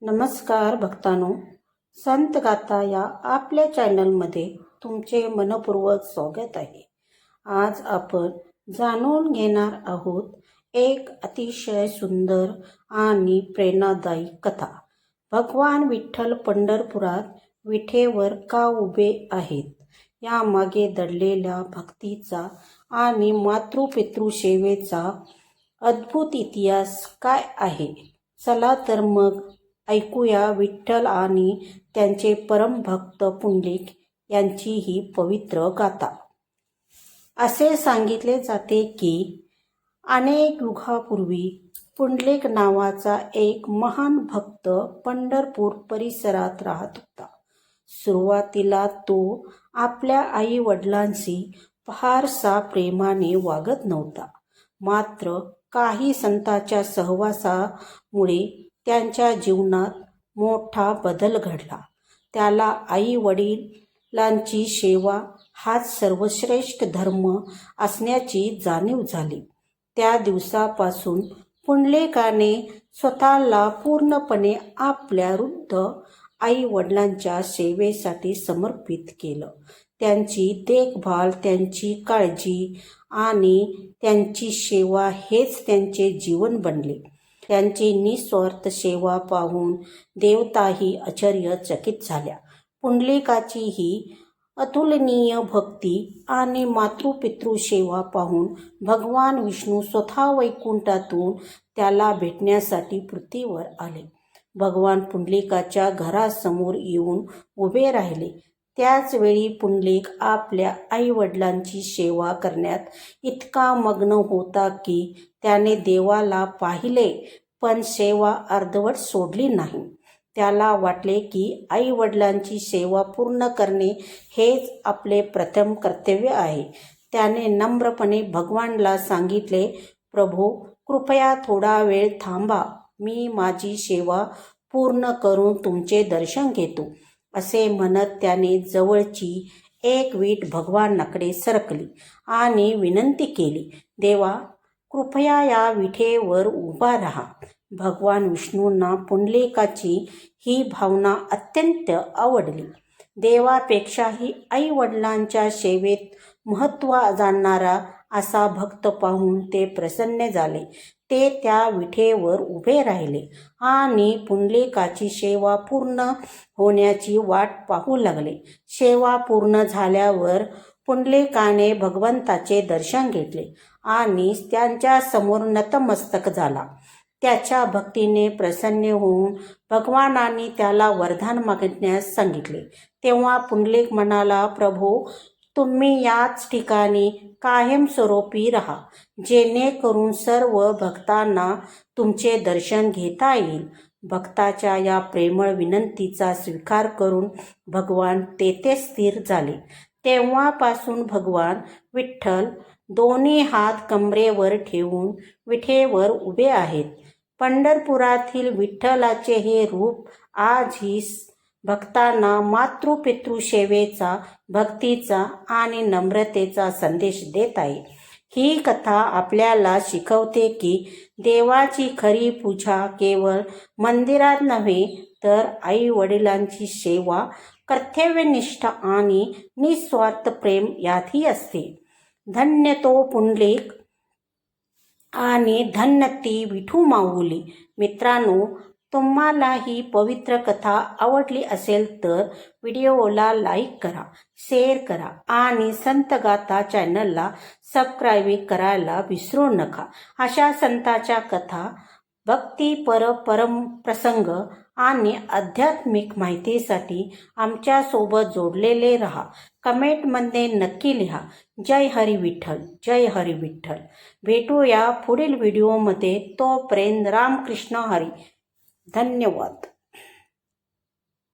नमस्कार भक्तांनो, संत गाथा या आपल्या चॅनलमध्ये तुमचे मनपूर्वक स्वागत आहे। आज आपण जाणून घेणार आहोत एक अतिशय सुंदर आणि प्रेरणादायी कथा। भगवान विठ्ठल पंढरपुरात विठेवर का उभे आहेत यामागे दडलेल्या भक्तीचा आणि मातृपितृ सेवेचा अद्भुत इतिहास काय आहे। चला तर मग ऐकूया विठ्ठल आणि त्यांचे परमभक्त पुंडलिक यांची ही पवित्र गाथा। असे सांगितले जाते की अनेक युगापूर्वी पुंडलिक नावाचा एक महान भक्त पंढरपूर परिसरात राहत होता। सुरुवातीला तो आपल्या आई वडिलांशी फारसा प्रेमाने वागत नव्हता, मात्र काही संतांच्या सहवासामुळे त्यांच्या जीवनात मोठा बदल घडला। त्याला आई वडिलांची सेवा हाच सर्वश्रेष्ठ धर्म असण्याची जाणीव झाली। त्या दिवसापासून पुंडलिकाने स्वतःला पूर्णपणे आपल्या वृद्ध आई वडिलांच्या सेवेसाठी समर्पित केलं। त्यांची देखभाल, त्यांची काळजी आणि त्यांची सेवा हेच त्यांचे जीवन बनले। त्यांची निस्वार्थ सेवा पाहून देवताही आश्चर्यचकित झाल्या। पुंडलिकाची ही अतुलनीय भक्ती आणि मातृपितृ सेवा पाहून भगवान विष्णू स्वतः वैकुंठातून त्याला भेटण्यासाठी पृथ्वीवर आले। भगवान पुंडलिकाच्या घरासमोर येऊन उभे राहिले। त्याच वेळी पुंडलिक आपल्या आई वडिलांची सेवा करण्यात इतका मग्न होता की त्याने देवाला पाहिले, पण सेवा अर्धवट सोडली नाही। त्याला वाटले की आई वडिलांची सेवा पूर्ण करणे हेच आपले प्रथम कर्तव्य आहे। त्याने नम्रपणे भगवानला सांगितले, प्रभू, कृपया थोडा वेळ थांबा, मी माझी सेवा पूर्ण करून तुमचे दर्शन घेतो। असे म्हणत त्याने जवळची एक वीट भगवानाकडे सरकली आणि विनंती केली, देवा, कृपया या विठेवर उभा राहा। भगवान विष्णूंना पुंडलिकाची ही भावना अत्यंत आवडली। देवापेक्षाही आई वडिलांच्या सेवेत महत्त्व जाणणारा असा भक्त पाहून ते प्रसन्न झाले। ते त्या विठेवर उभे राहिले आणि पुंडलिकाची सेवा पूर्ण होण्याची वाट पाहू लागले। सेवा पूर्ण झाल्यावर पुंडलिकाने भगवंताचे दर्शन घेतले आणि त्यांच्या समोर नतमस्तक झाला। त्याच्या भक्तीने प्रसन्न होऊन भगवानांनी त्याला वरदान मागण्यास सांगितले। तेव्हा पुंडलिक म्हणाला, प्रभू, तुम्ही याच ठिकाणी कायमस्वरूपी राहा, जेणेकरून सर्व भक्तांना तुमचे दर्शन घेता येईल। भक्ताच्या या प्रेमळ विनंतीचा स्वीकार करून भगवान तेथे स्थिर झाले। तेव्हापासून भगवान विठ्ठल दोन्ही हात कमरेवर ठेवून विठेवर उभे आहेत। पंढरपुरातील विठ्ठलाचे हे रूप आजही भक्तांना मातृपितृ सेवेचा, भक्तीचा आणि नम्रतेचा संदेश देत आहे। ही कथा आपल्याला शिकवते की देवाची खरी पूजा केवळ मंदिरात नव्हे, तर आई वडिलांची सेवा, कर्तव्यनिष्ठ आणि निस्वार्थ प्रेम यातही असते। धन्य तो पुंडलिक आणि धन्य ती विठू माऊली। मित्रांनो, तुम्हाला ही पवित्र कथा आवडली असेल तर व्हिडिओला लाईक करा, शेअर करा आणि संत गाथा चॅनलला सबस्क्राईब करायला विसरू नका। अशा संतांच्या कथा, भक्ती, परम प्रसंग आणि आध्यात्मिक माहितीसाठी आमच्या सोबत जोडलेले रहा। कमेंटमध्ये नक्की लिहा, जय हरी विठ्ठल, जय हरी विठ्ठल। भेटूया पुढील व्हिडिओमध्ये, तोपर्यंत रामकृष्ण हरी। धन्यवाद।